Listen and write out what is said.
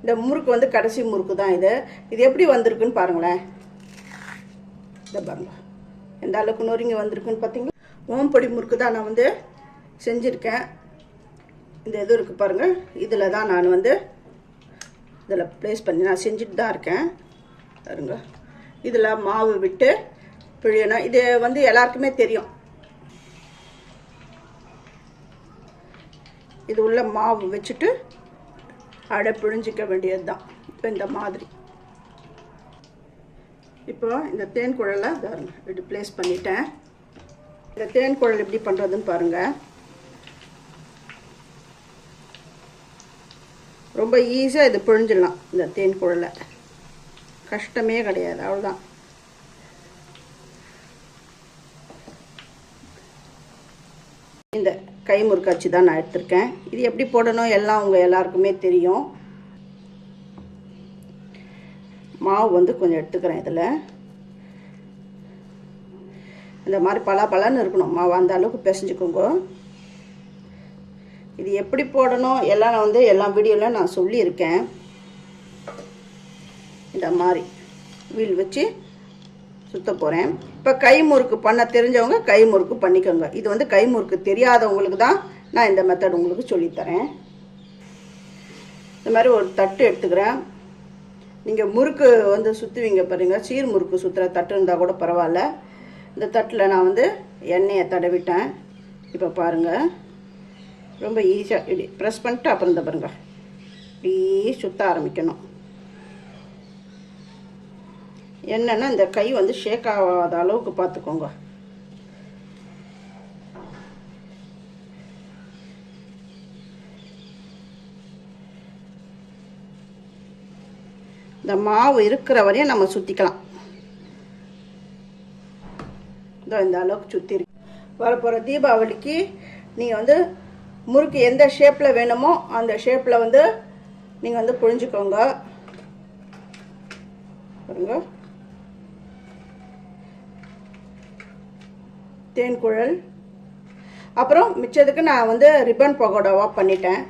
இந்த முறுக்கு வந்து கடைசி முறுக்கு தான் இது. இது எப்படி வந்திருக்குன்னு பாருங்களேன். இதை பாருங்க எந்த அளவுக்கு நொறுங்கி வந்திருக்குன்னு பார்த்தீங்களா. ஓம்பொடி முறுக்கு தான் நான் வந்து செஞ்சுருக்கேன். இந்த இது இருக்குது பாருங்கள், இதில் தான் நான் வந்து இதில் ப்ளேஸ் பண்ணி நான் செஞ்சுட்டு தான் இருக்கேன் பாருங்க. இதில் மாவு விட்டு பிழியணும். இது வந்து எல்லாருக்குமே தெரியும். இது உள்ள மாவு வச்சுட்டு அடை பிழிஞ்சிக்க வேண்டியது தான். இப்போ இந்த மாதிரி இப்போ இந்த தேன் குழலை பாருங்க இப்படி ப்ளேஸ் பண்ணிட்டேன். இந்த தேன் குழல் எப்படி பண்ணுறதுன்னு பாருங்கள். ரொம்ப ஈஸியாக இது பிழிஞ்சிடலாம். இந்த தேன் குழலை கஷ்டமே கிடையாது, அவ்வளோதான். இந்த கை முறுக்காச்சி தான் நான் எடுத்திருக்கேன். இது எப்படி போடணும் எல்லாம் உங்கள் எல்லாருக்குமே தெரியும். மாவு வந்து கொஞ்சம் எடுத்துக்கிறேன். இதில் இந்த மாதிரி பலான்னு இருக்கணும் மாவு, அந்த அளவுக்கு பிசைஞ்சுக்கோங்க. இது எப்படி போடணும் எல்லாம் நான் வந்து எல்லா வீடியோவில் நான் சொல்லியிருக்கேன். இந்த மாதிரி வீல் வச்சு சுத்த போகிறேன். இப்போ கை முறுக்கு பண்ண தெரிஞ்சவங்க கை முறுக்கு பண்ணிக்கோங்க. இது வந்து கை முறுக்கு தெரியாதவங்களுக்கு தான் நான் இந்த மெத்தட் உங்களுக்கு சொல்லித்தரேன். இந்த மாதிரி ஒரு தட்டு எடுத்துக்கிறேன். நீங்கள் முறுக்கு வந்து சுற்றுவீங்க பாருங்க, சீர் முறுக்கு சுற்றுற தட்டு இருந்தால் கூட பரவாயில்ல. இந்த தட்டில் நான் வந்து எண்ணெயை தடவிட்டேன். இப்போ பாருங்கள் ரொம்ப ஈஸியாக இப்படி ப்ரெஸ் பண்ணிட்டு அப்புறம் இந்த பாருங்க இப்படி சுற்ற ஆரம்பிக்கணும். என்னென்னா இந்த கை வந்து ஷேக் ஆகாத அளவுக்கு பார்த்துக்கோங்க. இந்த மாவு இருக்கிற வரையும் நம்ம சுற்றிக்கலாம். இதோ இந்த அளவுக்கு சுற்றி இருக்கு. வரப்போகிற தீபாவளிக்கு நீங்கள் வந்து முறுக்கு எந்த ஷேப்பில் வேணுமோ அந்த ஷேப்பில் வந்து நீங்கள் வந்து புழிஞ்சுக்கோங்க பாருங்க. தேன் குழல் அப்புறம் மிச்சத்துக்கு நான் வந்து ரிப்பன் பகோடாவாக பண்ணிட்டேன்.